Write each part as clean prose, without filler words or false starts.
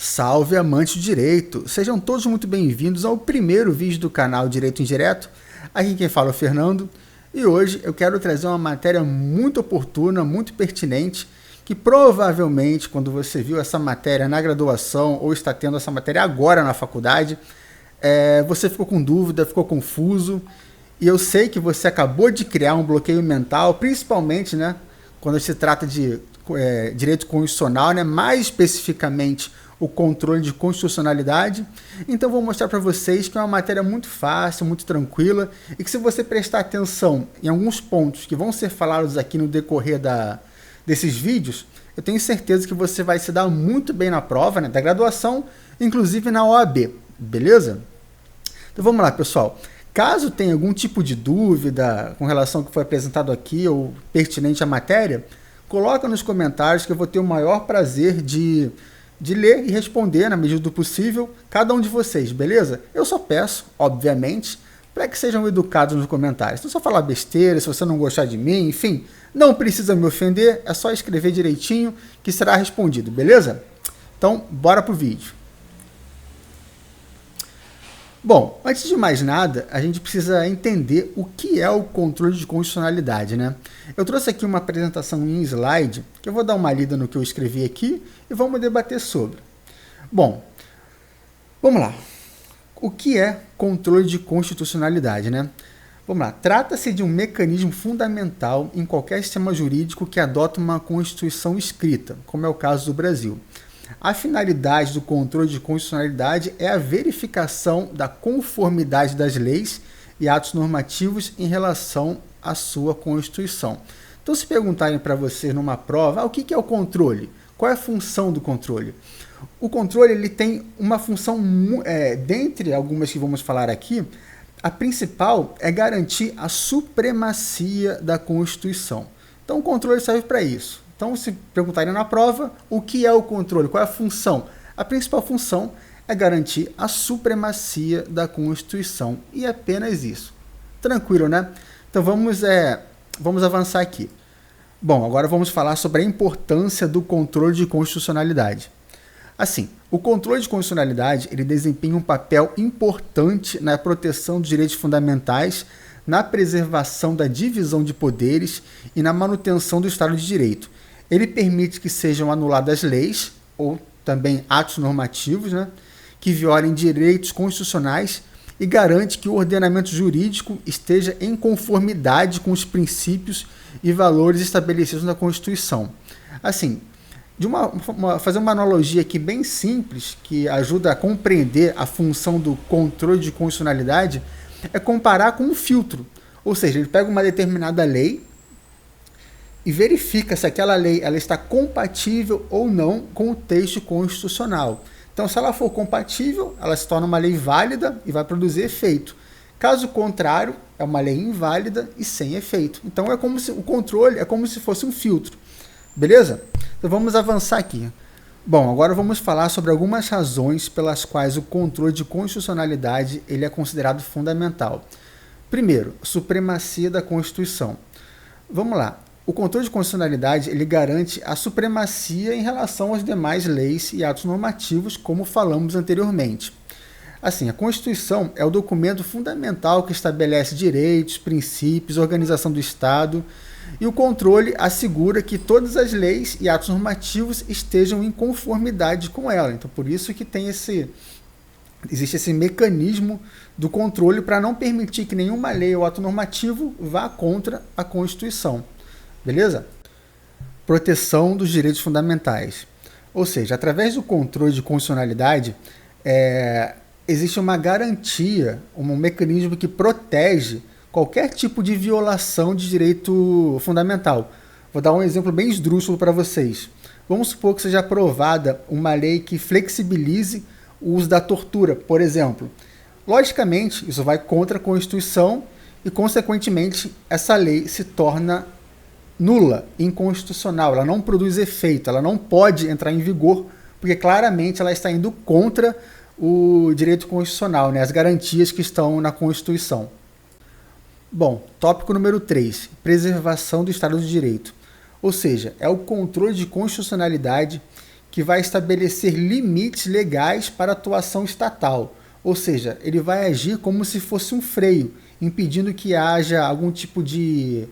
Salve amantes do direito! Sejam todos muito bem-vindos ao primeiro vídeo do canal Direito Indireto. Aqui quem fala é o Fernando e hoje eu quero trazer uma matéria muito oportuna, muito pertinente, que provavelmente quando você viu essa matéria na graduação ou está tendo essa matéria agora na faculdade, você ficou com dúvida, ficou confuso e eu sei que você acabou de criar um bloqueio mental, principalmente quando se trata de direito constitucional, mais especificamente o controle de constitucionalidade. Então vou mostrar para vocês que é uma matéria muito fácil, muito tranquila e que se você prestar atenção em alguns pontos que vão ser falados aqui no decorrer desses vídeos, eu tenho certeza que você vai se dar muito bem na prova da graduação, inclusive na OAB, beleza? Então vamos lá, pessoal. Caso tenha algum tipo de dúvida com relação ao que foi apresentado aqui ou pertinente à matéria, coloca nos comentários que eu vou ter o maior prazer de ler e responder, na medida do possível, cada um de vocês, beleza? Eu só peço, obviamente, para que sejam educados nos comentários. Não só falar besteira, se você não gostar de mim, enfim, não precisa me ofender, é só escrever direitinho que será respondido, beleza? Então, bora pro vídeo. Bom, antes de mais nada, a gente precisa entender o que é o controle de constitucionalidade, Eu trouxe aqui uma apresentação em slide, que eu vou dar uma lida no que eu escrevi aqui e vamos debater sobre. Bom, vamos lá. O que é controle de constitucionalidade, Vamos lá. Trata-se de um mecanismo fundamental em qualquer sistema jurídico que adota uma Constituição escrita, como é o caso do Brasil. A finalidade do controle de constitucionalidade é a verificação da conformidade das leis e atos normativos em relação à sua Constituição. Então, se perguntarem para vocês numa prova, o que é o controle? Qual é a função do controle? O controle ele tem uma função, dentre algumas que vamos falar aqui, a principal é garantir a supremacia da Constituição. Então, o controle serve para isso. Então, se perguntarem na prova, o que é o controle? Qual é a função? A principal função é garantir a supremacia da Constituição. E apenas isso. Tranquilo, Então, vamos avançar aqui. Bom, agora vamos falar sobre a importância do controle de constitucionalidade. Assim, o controle de constitucionalidade ele desempenha um papel importante na proteção dos direitos fundamentais, na preservação da divisão de poderes e na manutenção do Estado de Direito. Ele permite que sejam anuladas leis, ou também atos normativos, que violem direitos constitucionais e garante que o ordenamento jurídico esteja em conformidade com os princípios e valores estabelecidos na Constituição. Assim, fazer uma analogia aqui bem simples, que ajuda a compreender a função do controle de constitucionalidade, é comparar com um filtro. Ou seja, ele pega uma determinada lei e verifica se aquela lei ela está compatível ou não com o texto constitucional. Então, se ela for compatível, ela se torna uma lei válida e vai produzir efeito. Caso contrário, é uma lei inválida e sem efeito. Então, o controle é como se fosse um filtro. Beleza? Então, vamos avançar aqui. Bom, agora vamos falar sobre algumas razões pelas quais o controle de constitucionalidade ele é considerado fundamental. Primeiro, supremacia da Constituição. Vamos lá. O controle de constitucionalidade ele garante a supremacia em relação às demais leis e atos normativos, como falamos anteriormente. Assim, a Constituição é o documento fundamental que estabelece direitos, princípios, organização do Estado, e o controle assegura que todas as leis e atos normativos estejam em conformidade com ela. Então, por isso que existe esse mecanismo do controle para não permitir que nenhuma lei ou ato normativo vá contra a Constituição. Beleza? Proteção dos direitos fundamentais. Ou seja, através do controle de constitucionalidade, existe uma garantia, um mecanismo que protege qualquer tipo de violação de direito fundamental. Vou dar um exemplo bem esdrúxulo para vocês. Vamos supor que seja aprovada uma lei que flexibilize o uso da tortura, por exemplo. Logicamente, isso vai contra a Constituição e, consequentemente, essa lei se torna nula, inconstitucional, ela não produz efeito, ela não pode entrar em vigor, porque claramente ela está indo contra o direito constitucional, as garantias que estão na Constituição. Bom, tópico número 3, preservação do Estado de Direito. Ou seja, é o controle de constitucionalidade que vai estabelecer limites legais para a atuação estatal. Ou seja, ele vai agir como se fosse um freio, impedindo que haja algum tipo de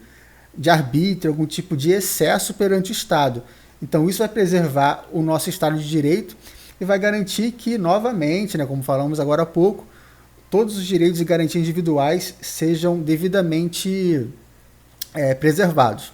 arbítrio, algum tipo de excesso perante o Estado. Então isso vai preservar o nosso Estado de Direito e vai garantir que, novamente, né, como falamos agora há pouco, todos os direitos e garantias individuais sejam devidamente preservados.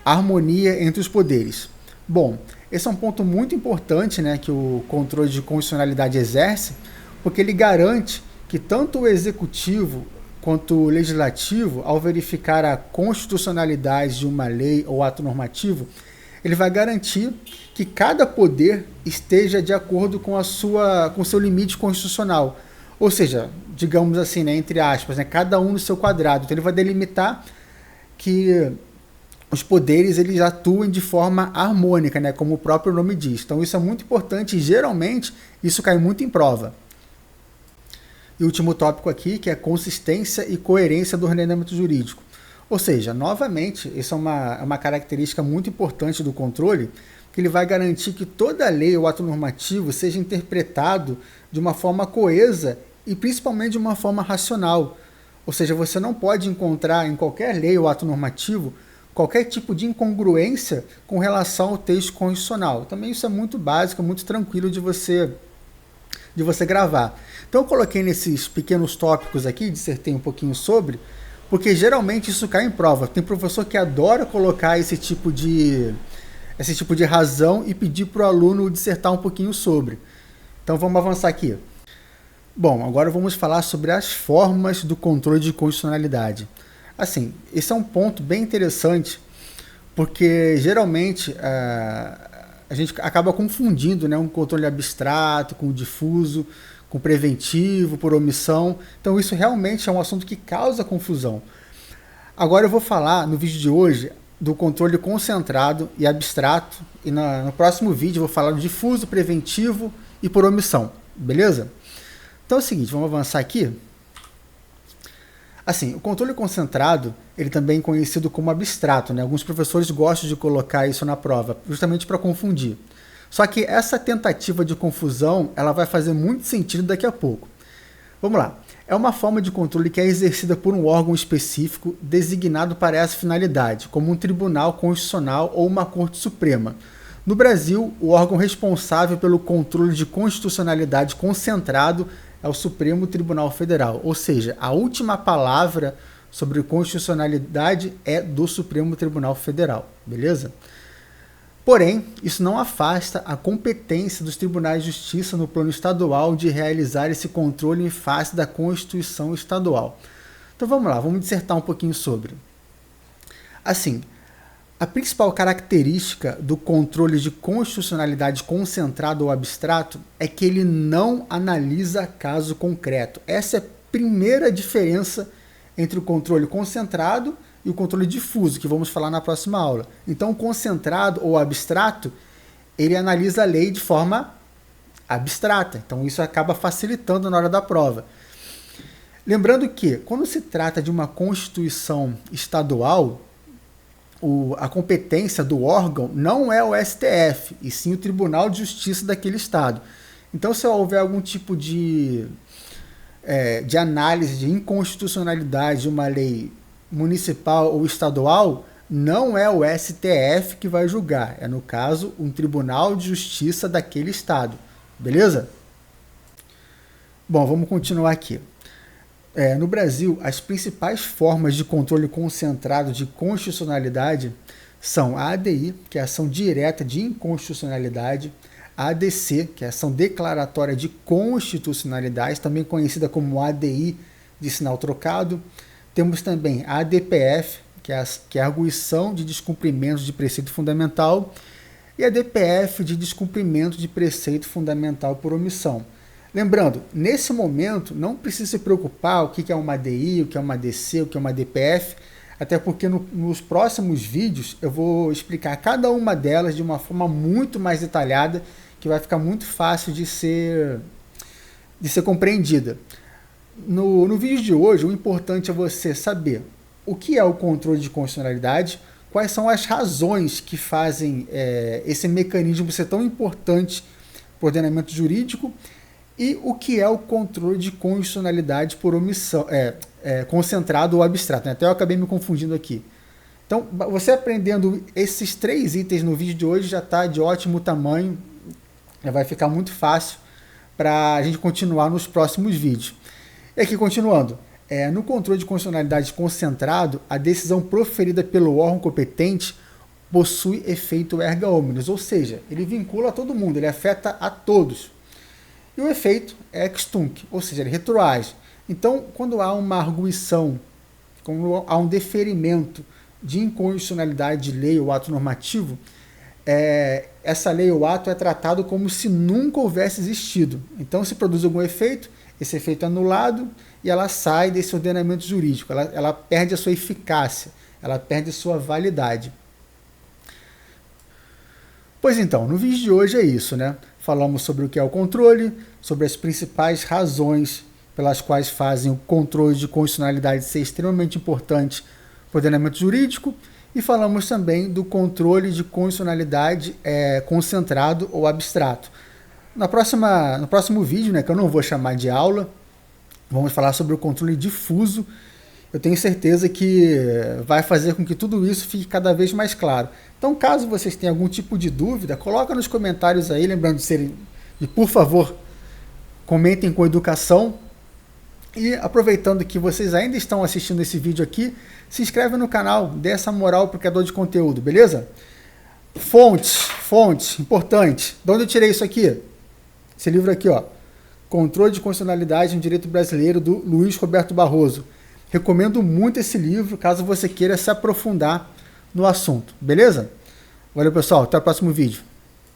Harmonia entre os poderes. Bom, esse é um ponto muito importante, né, que o controle de constitucionalidade exerce, porque ele garante que tanto o executivo quanto o legislativo, ao verificar a constitucionalidade de uma lei ou ato normativo, ele vai garantir que cada poder esteja de acordo com o seu limite constitucional. Ou seja, digamos assim, né, entre aspas, né, cada um no seu quadrado. Então ele vai delimitar que os poderes eles atuem de forma harmônica, né, como o próprio nome diz. Então isso é muito importante e geralmente isso cai muito em prova. E o último tópico aqui, que é consistência e coerência do ordenamento jurídico. Ou seja, novamente, isso é uma característica muito importante do controle, que ele vai garantir que toda lei ou ato normativo seja interpretado de uma forma coesa e principalmente de uma forma racional. Ou seja, você não pode encontrar em qualquer lei ou ato normativo qualquer tipo de incongruência com relação ao texto constitucional. Também isso é muito básico, muito tranquilo de você gravar. Então eu coloquei nesses pequenos tópicos aqui, dissertei um pouquinho sobre, porque geralmente isso cai em prova. Tem professor que adora colocar esse tipo de razão e pedir para o aluno dissertar um pouquinho sobre. Então vamos avançar aqui. Bom, agora vamos falar sobre as formas do controle de constitucionalidade. Assim, esse é um ponto bem interessante, porque geralmente a gente acaba confundindo, né, um controle abstrato com difuso, com preventivo, por omissão. Então isso realmente é um assunto que causa confusão. Agora eu vou falar no vídeo de hoje do controle concentrado e abstrato, e no próximo vídeo eu vou falar do difuso, preventivo e por omissão, beleza? Então é o seguinte, vamos avançar aqui. Assim, o controle concentrado, ele também é conhecido como abstrato, né? Alguns professores gostam de colocar isso na prova, justamente para confundir. Só que essa tentativa de confusão, ela vai fazer muito sentido daqui a pouco. Vamos lá. É uma forma de controle que é exercida por um órgão específico designado para essa finalidade, como um tribunal constitucional ou uma Corte Suprema. No Brasil, o órgão responsável pelo controle de constitucionalidade concentrado é o Supremo Tribunal Federal, ou seja, a última palavra sobre constitucionalidade é do Supremo Tribunal Federal, beleza? Porém, isso não afasta a competência dos tribunais de justiça no plano estadual de realizar esse controle em face da Constituição estadual. Então vamos lá, vamos dissertar um pouquinho sobre. Assim, a principal característica do controle de constitucionalidade concentrado ou abstrato é que ele não analisa caso concreto. Essa é a primeira diferença entre o controle concentrado e o controle difuso, que vamos falar na próxima aula. Então, o concentrado ou abstrato, ele analisa a lei de forma abstrata. Então, isso acaba facilitando na hora da prova. Lembrando que, quando se trata de uma Constituição estadual, a competência do órgão não é o STF, e sim o Tribunal de Justiça daquele estado. Então, se houver algum tipo de análise de inconstitucionalidade de uma lei municipal ou estadual, não é o STF que vai julgar, é, no caso, um Tribunal de Justiça daquele estado. Beleza? Bom, vamos continuar aqui. No Brasil, as principais formas de controle concentrado de constitucionalidade são a ADI, que é a ação direta de inconstitucionalidade, a ADC, que é a ação declaratória de constitucionalidade, também conhecida como ADI de sinal trocado. Temos também a ADPF, que é a arguição de descumprimento de preceito fundamental, e a DPF de descumprimento de preceito fundamental por omissão. Lembrando, nesse momento, não precisa se preocupar o que é uma ADI, o que é uma ADC, o que é uma DPF, até porque nos próximos vídeos eu vou explicar cada uma delas de uma forma muito mais detalhada, que vai ficar muito fácil de ser compreendida. No vídeo de hoje, o importante é você saber o que é o controle de constitucionalidade, quais são as razões que fazem esse mecanismo ser tão importante para o ordenamento jurídico e o que é o controle de constitucionalidade por omissão, concentrado ou abstrato, né? Até eu acabei me confundindo aqui. Então, você aprendendo esses 3 itens no vídeo de hoje já está de ótimo tamanho, já vai ficar muito fácil para a gente continuar nos próximos vídeos. E aqui, continuando, no controle de constitucionalidade concentrado, a decisão proferida pelo órgão competente possui efeito erga omnes, ou seja, ele vincula a todo mundo, ele afeta a todos. E o efeito é ex tunc, ou seja, ele retroage. Então, quando há uma arguição, quando há um deferimento de inconstitucionalidade de lei ou ato normativo, essa lei ou ato é tratado como se nunca houvesse existido. Então, se produz algum efeito, esse efeito é anulado e ela sai desse ordenamento jurídico, ela perde a sua eficácia, ela perde a sua validade. Pois então, no vídeo de hoje é isso, né? Falamos sobre o que é o controle, sobre as principais razões pelas quais fazem o controle de constitucionalidade ser extremamente importante para o ordenamento jurídico, e falamos também do controle de constitucionalidade concentrado ou abstrato. No próximo vídeo, né, que eu não vou chamar de aula, vamos falar sobre o controle difuso. Eu tenho certeza que vai fazer com que tudo isso fique cada vez mais claro. Então, caso vocês tenham algum tipo de dúvida, coloca nos comentários aí, lembrando de por favor, comentem com educação. E aproveitando que vocês ainda estão assistindo esse vídeo aqui, se inscreve no canal, dê essa moral para o criador de conteúdo, beleza? Fontes, importante. De onde eu tirei isso aqui? Esse livro aqui, ó, Controle de Constitucionalidade no Direito Brasileiro, do Luiz Roberto Barroso. Recomendo muito esse livro, caso você queira se aprofundar no assunto, beleza? Valeu, pessoal, até o próximo vídeo.